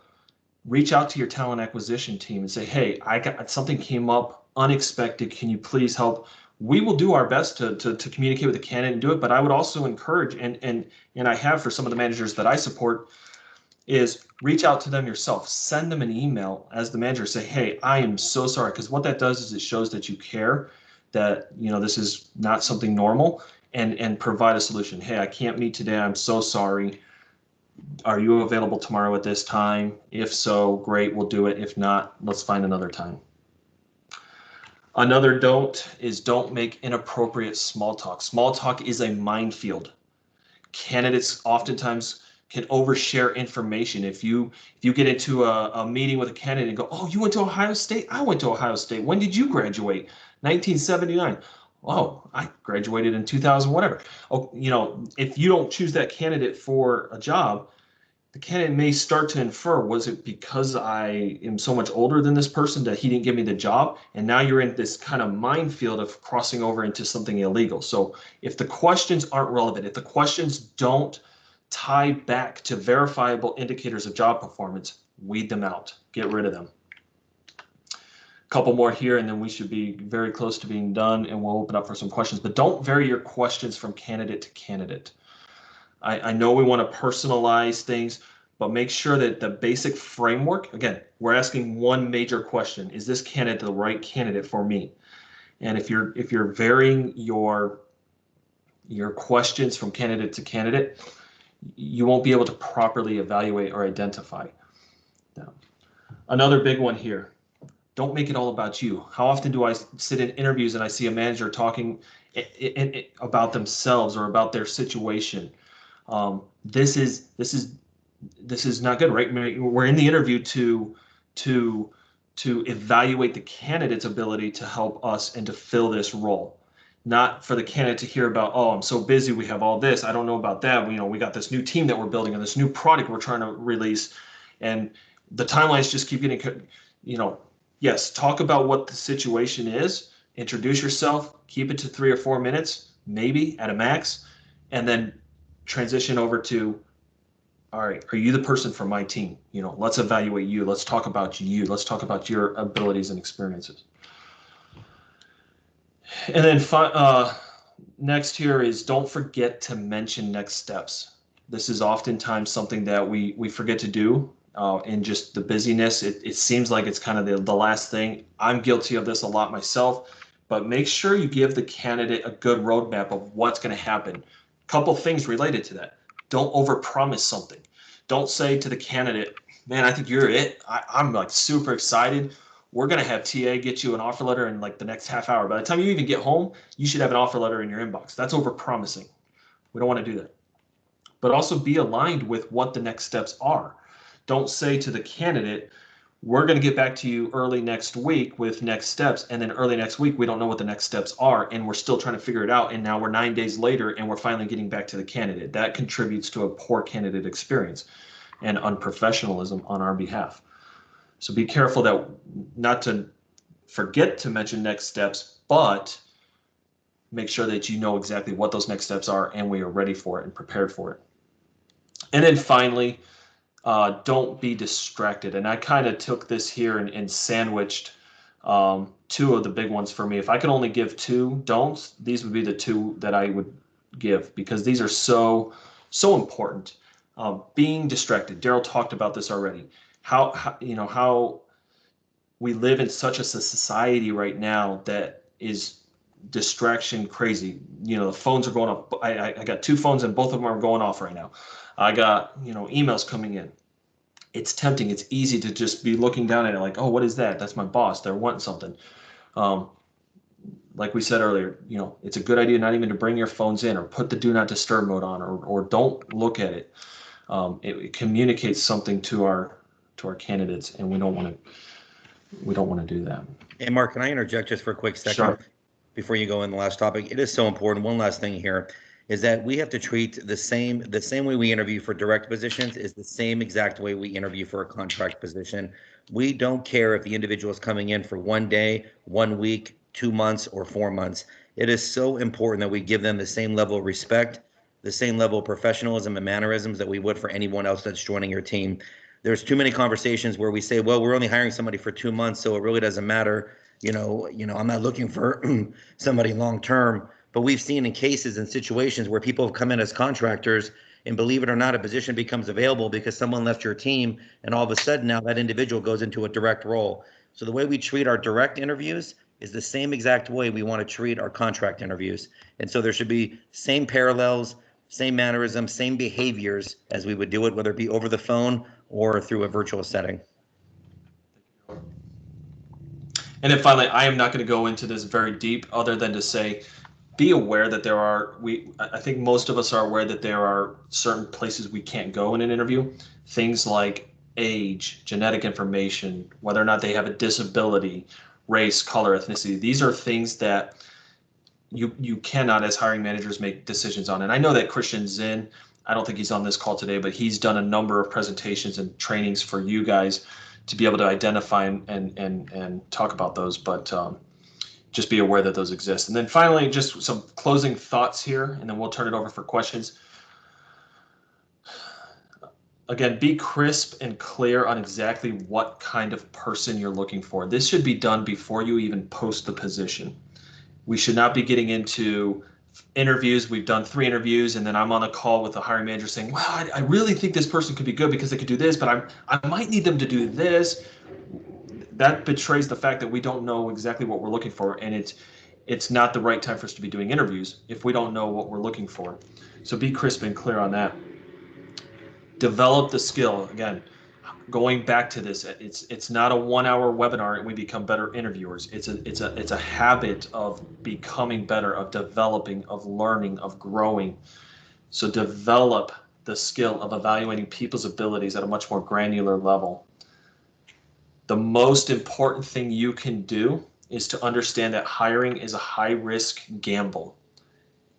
reach out to your talent acquisition team and say, hey, I got something came up unexpected. Can you please help? We will do our best to communicate with the candidate and do it. But I would also encourage, and I have for some of the managers that I support, is reach out to them yourself. Send them an email as the manager. Say, hey, I am so sorry. Because what that does is it shows that you care, that this is not something normal, and provide a solution. Hey, I can't meet today. I'm so sorry. Are you available tomorrow at this time? If so, great, we'll do it. If not, let's find another time. Another don't is don't make inappropriate small talk. Small talk is a minefield. Candidates oftentimes can overshare information. If you get into a meeting with a candidate and go, oh, you went to Ohio State? I went to Ohio State. When did you graduate? 1979. Oh, I graduated in 2000, whatever. Oh, if you don't choose that candidate for a job, the candidate may start to infer, was it because I am so much older than this person that he didn't give me the job? And now you're in this kind of minefield of crossing over into something illegal. So if the questions aren't relevant, if the questions don't tie back to verifiable indicators of job performance, weed them out, get rid of them. Couple more here, and then we should be very close to being done, and we'll open up for some questions. But don't vary your questions from candidate to candidate. I know we want to personalize things, but make sure that the basic framework, again, we're asking one major question: is this candidate the right candidate for me? And if you're varying your questions from candidate to candidate, you won't be able to properly evaluate or identify. Now, another big one here. Don't make it all about you. How often do I sit in interviews and I see a manager talking about themselves or about their situation? This is not good, right? We're in the interview to evaluate the candidate's ability to help us and to fill this role, not for the candidate to hear about, oh, I'm so busy, we have all this, I don't know about that. We got this new team that we're building and this new product we're trying to release, and the timelines just keep getting, yes, talk about what the situation is, introduce yourself, keep it to 3 or 4 minutes, maybe at a max, and then transition over to, all right, are you the person for my team? Let's evaluate you. Let's talk about you. Let's talk about your abilities and experiences. And then next here is don't forget to mention next steps. This is oftentimes something that we forget to do. In just the busyness, it seems like it's kind of the last thing. I'm guilty of this a lot myself, but make sure you give the candidate a good roadmap of what's going to happen. Couple things related to that. Don't overpromise something. Don't say to the candidate, man, I think you're it. I'm like super excited. We're going to have TA get you an offer letter in like the next half hour. By the time you even get home, you should have an offer letter in your inbox. That's overpromising. We don't want to do that. But also be aligned with what the next steps are. Don't say to the candidate, we're going to get back to you early next week with next steps. And then early next week, we don't know what the next steps are. And we're still trying to figure it out. And now we're 9 days later and we're finally getting back to the candidate. That contributes to a poor candidate experience. and unprofessionalism on our behalf. So be careful that not to forget to mention next steps, but make sure that you know exactly what those next steps are and we are ready for it and prepared for it. And then finally, don't be distracted. And I kind of took this here and sandwiched two of the big ones for me. If I could only give two don'ts, these would be the two that I would give, because these are so important. Being distracted. Daryl talked about this already. How we live in such a society right now that is distraction crazy. The phones are going off. I got two phones and both of them are going off right now. I got emails coming in. It's tempting. It's easy to just be looking down at it like, oh, what is that? That's my boss. They're wanting something. Like we said earlier, it's a good idea not even to bring your phones in or put the do not disturb mode on, or don't look at it. It communicates something to our candidates, and we don't want to do that. Hey, Mark, can I interject just for a quick second? Sure. Before you go in the last topic? It is so important. One last thing here is that we have to treat the same way we interview for direct positions is the same exact way we interview for a contract position. We don't care if the individual is coming in for 1 day, 1 week, 2 months, or 4 months. It is so important that we give them the same level of respect, the same level of professionalism and mannerisms that we would for anyone else that's joining your team. There's too many conversations where we say, well, we're only hiring somebody for 2 months, so it really doesn't matter. I'm not looking for somebody long term, but we've seen in cases and situations where people have come in as contractors, and believe it or not, a position becomes available because someone left your team, and all of a sudden now that individual goes into a direct role. So the way we treat our direct interviews is the same exact way we want to treat our contract interviews. And so there should be same parallels, same mannerisms, same behaviors as we would do it, whether it be over the phone or through a virtual setting. And then finally, I am not going to go into this very deep other than to say, be aware that I think most of us are aware that there are certain places we can't go in an interview. Things like age, genetic information, whether or not they have a disability, race, color, ethnicity. These are things that you cannot, as hiring managers, make decisions on. And I know that Christian Zinn, I don't think he's on this call today, but he's done a number of presentations and trainings for you guys to be able to identify and talk about those, but just be aware that those exist. And then finally, just some closing thoughts here, and then we'll turn it over for questions. Again, be crisp and clear on exactly what kind of person you're looking for. This should be done before you even post the position. We should not be getting into interviews. We've done 3 interviews, and then I'm on a call with the hiring manager saying, wow, I really think this person could be good because they could do this, but I might need them to do this. That betrays the fact that we don't know exactly what we're looking for, and it's not the right time for us to be doing interviews if we don't know what we're looking for. So be crisp and clear on that. Develop the skill. Again, going back to this, it's not a 1-hour webinar and we become better interviewers. It's a habit of becoming better, of developing, of learning, of growing. So develop the skill of evaluating people's abilities at a much more granular level. The most important thing you can do is to understand that hiring is a high-risk gamble.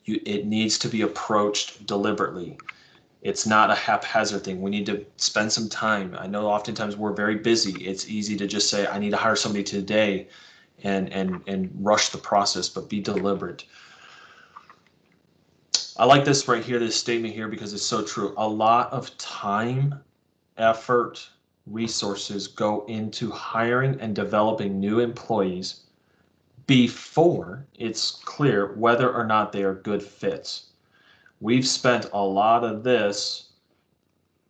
It needs to be approached deliberately. It's not a haphazard thing. We need to spend some time. I know oftentimes we're very busy. It's easy to just say, I need to hire somebody today and rush the process, but be deliberate. I like this right here, this statement here, because it's so true. A lot of time, effort, resources go into hiring and developing new employees before it's clear whether or not they are good fits. We've spent a lot of this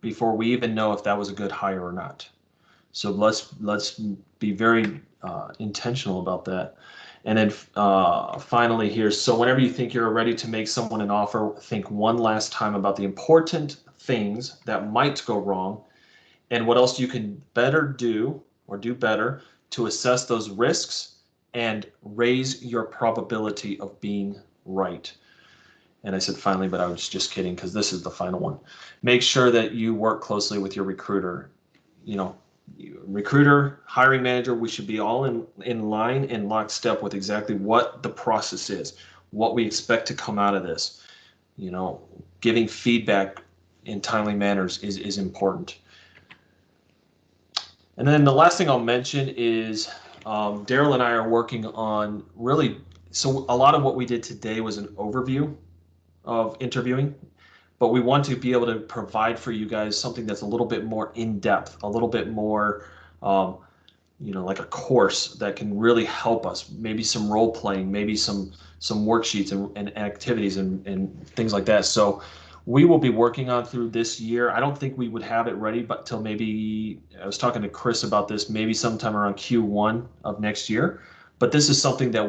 before we even know if that was a good hire or not. So let's be very intentional about that. And then finally here, so whenever you think you're ready to make someone an offer, think one last time about the important things that might go wrong and what else you can better do or do better to assess those risks and raise your probability of being right. And I said finally, but I was just kidding because this is the final one. Make sure that you work closely with your recruiter. Recruiter, hiring manager, we should be all in line and lockstep with exactly what the process is, what we expect to come out of this. Giving feedback in timely manners is important. And then the last thing I'll mention is Daryl and I are working on so a lot of what we did today was an overview of interviewing, but we want to be able to provide for you guys something that's a little bit more in-depth, a little bit more, like a course that can really help us, maybe some role playing, maybe some worksheets and activities and things like that. So we will be working on through this year. I don't think we would have it ready, but till maybe, I was talking to Chris about this, maybe sometime around Q1 of next year. But this is something that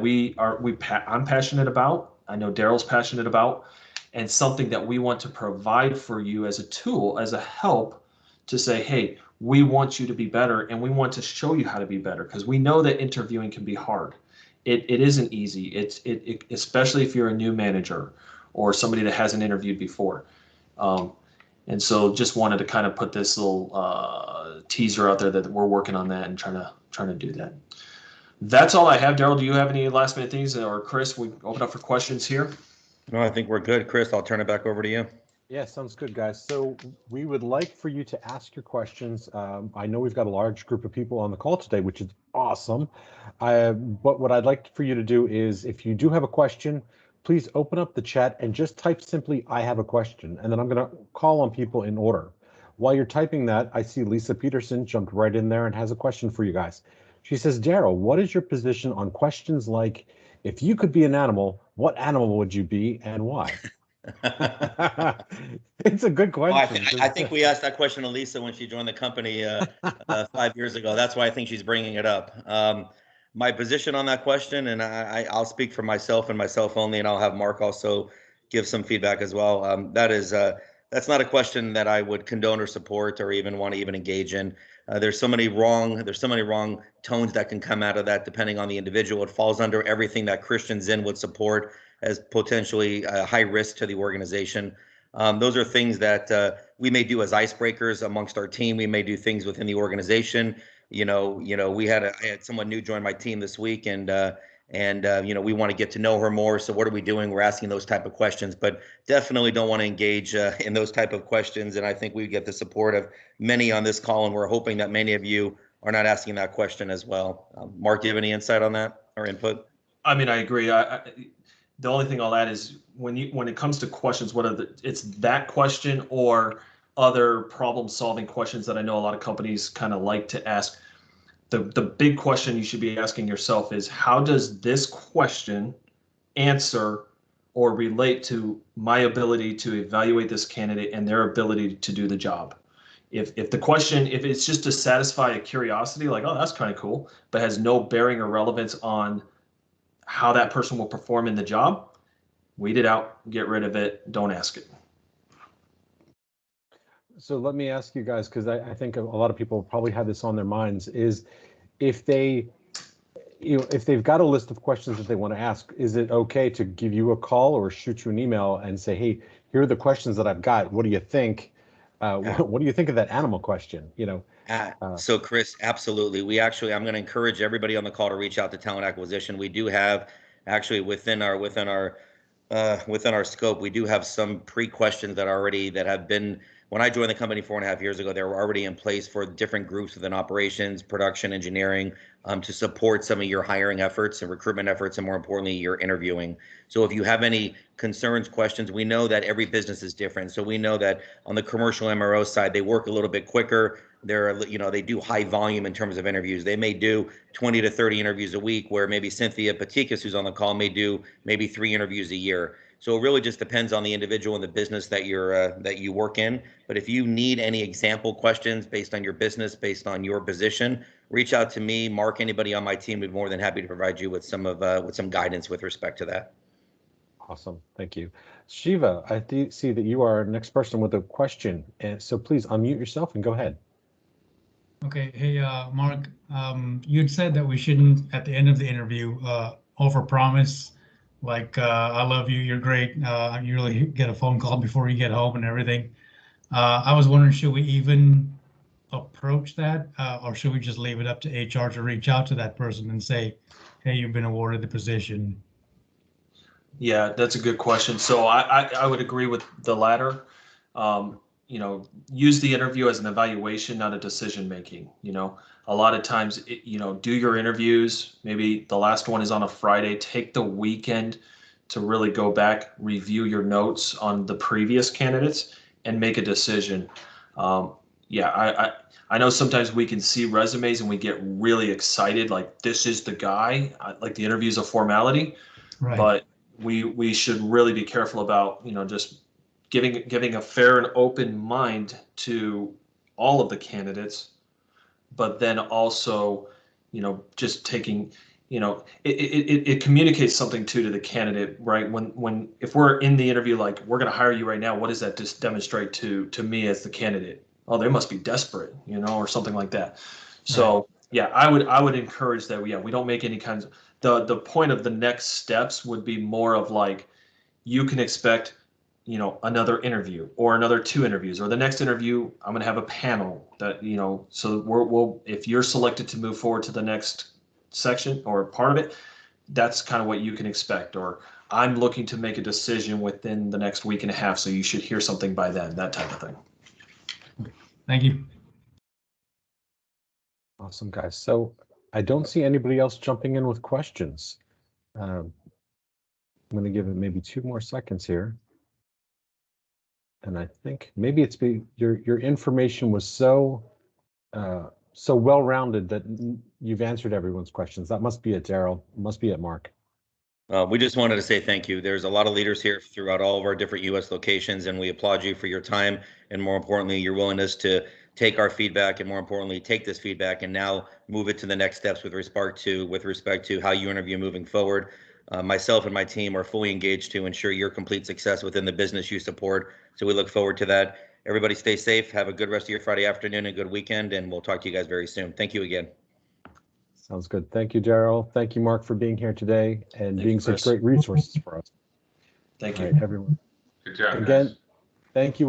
I'm passionate about. I know Daryl's passionate about, and something that we want to provide for you as a tool, as a help to say, hey, we want you to be better, and we want to show you how to be better, because we know that interviewing can be hard. It isn't easy. It especially if you're a new manager or somebody that hasn't interviewed before. And so just wanted to kind of put this little teaser out there that we're working on that and trying to do that. That's all I have. Daryl, do you have any last minute things, or Chris, we open up for questions here? No, I think we're good. Chris, I'll turn it back over to you. Yeah, sounds good, guys. So we would like for you to ask your questions. I know we've got a large group of people on the call today, which is awesome. But what I'd like for you to do is, if you do have a question, please open up the chat and just type simply, I have a question. And then I'm going to call on people in order. While you're typing that, I see Lisa Peterson jumped right in there and has a question for you guys. She says, Daryl, what is your position on questions like, if you could be an animal, what animal would you be and why? It's a good question. Well, I think we asked that question to Lisa when she joined the company 5 years ago. That's why I think she's bringing it up. My position on that question, and I'll speak for myself and myself only, and I'll have Mark also give some feedback as well. That's not a question that I would condone or support or even want to even engage in. There's so many wrong tones that can come out of that depending on the individual. It falls under everything that Christian Zen would support as potentially high risk to the organization. Those are things that we may do as icebreakers amongst our team. We may do things within the organization. I had someone new join my team this week, and we want to get to know her more. So what are we doing? We're asking those type of questions, but definitely don't want to engage in those type of questions. And I think we get the support of many on this call, and we're hoping that many of you are not asking that question as well. Mark, do you have any insight on that or input? I mean, I agree. The only thing I'll add is when it comes to questions, it's that question or other problem-solving questions that I know a lot of companies kind of like to ask. The big question you should be asking yourself is, how does this question answer or relate to my ability to evaluate this candidate and their ability to do the job? If the question, if it's just to satisfy a curiosity, like, oh, that's kind of cool, but has no bearing or relevance on how that person will perform in the job, weed it out, get rid of it, don't ask it. So let me ask you guys, because I think a lot of people probably have this on their minds, is if they've got a list of questions that they want to ask, is it okay to give you a call or shoot you an email and say, hey, here are the questions that I've got. What do you think? What do you think of that animal question? So Chris, absolutely. I'm going to encourage everybody on the call to reach out to talent acquisition. We do have actually within our scope, we do have some pre-questions that have been, when I joined the company 4.5 years ago, they were already in place for different groups within operations, production, engineering, to support some of your hiring efforts and recruitment efforts, and more importantly, your interviewing. So if you have any concerns, questions, we know that every business is different. So we know that on the commercial MRO side, they work a little bit quicker. They do high volume in terms of interviews. They may do 20 to 30 interviews a week, where maybe Cynthia Patikas, who's on the call, may do maybe 3 interviews a year. So it really just depends on the individual and the business that you work in. But if you need any example questions based on your business, based on your position, reach out to me, Mark, anybody on my team. We'd be more than happy to provide you with some guidance with respect to that. Awesome, thank you. Shiva, I see that you are our next person with a question, and so please unmute yourself and go ahead. Okay, hey, Mark, you'd said that we shouldn't, at the end of the interview, overpromise. Like, I love you, you're great. You really get a phone call before you get home and everything. I was wondering, should we even approach that, or should we just leave it up to HR to reach out to that person and say, hey, you've been awarded the position? Yeah, that's a good question. So I would agree with the latter. use the interview as an evaluation, not a decision making. A lot of times, do your interviews. Maybe the last one is on a Friday. Take the weekend to really go back, review your notes on the previous candidates, and make a decision. I know sometimes we can see resumes and we get really excited, like this is the guy, like the interview is a formality, Right. but we should really be careful about, just giving a fair and open mind to all of the candidates, but then also, just taking, it communicates something too to the candidate, right? If we're in the interview, like we're going to hire you right now, what does that just demonstrate to me as the candidate? Oh, they must be desperate, or something like that. So Right. yeah, I would encourage that. We don't make any kinds of, the point of the next steps would be more of like, you can expect, another interview or another 2 interviews, or the next interview, I'm going to have a panel that, so we'll, if you're selected to move forward to the next section or part of it, that's kind of what you can expect. Or I'm looking to make a decision within the next week and a half, so you should hear something by then, that type of thing. Thank you. Awesome, guys. So I don't see anybody else jumping in with questions. I'm going to give it maybe 2 more seconds here. And I think maybe it's your information was so well-rounded that you've answered everyone's questions. That must be it, Daryl. Must be it, Mark. We just wanted to say thank you. There's a lot of leaders here throughout all of our different U.S. locations, and we applaud you for your time and, more importantly, your willingness to take our feedback and, more importantly, take this feedback and now move it to the next steps with respect to how you interview moving forward. Myself and my team are fully engaged to ensure your complete success within the business you support. So we look forward to that. Everybody stay safe. Have a good rest of your Friday afternoon and good weekend, and we'll talk to you guys very soon. Thank you again. Sounds good. Thank you, Daryl. Thank you, Mark, for being here today and Thank being you, such Chris. great resources for us. Thank All you. right, everyone. Good job, Again, guys. thank you.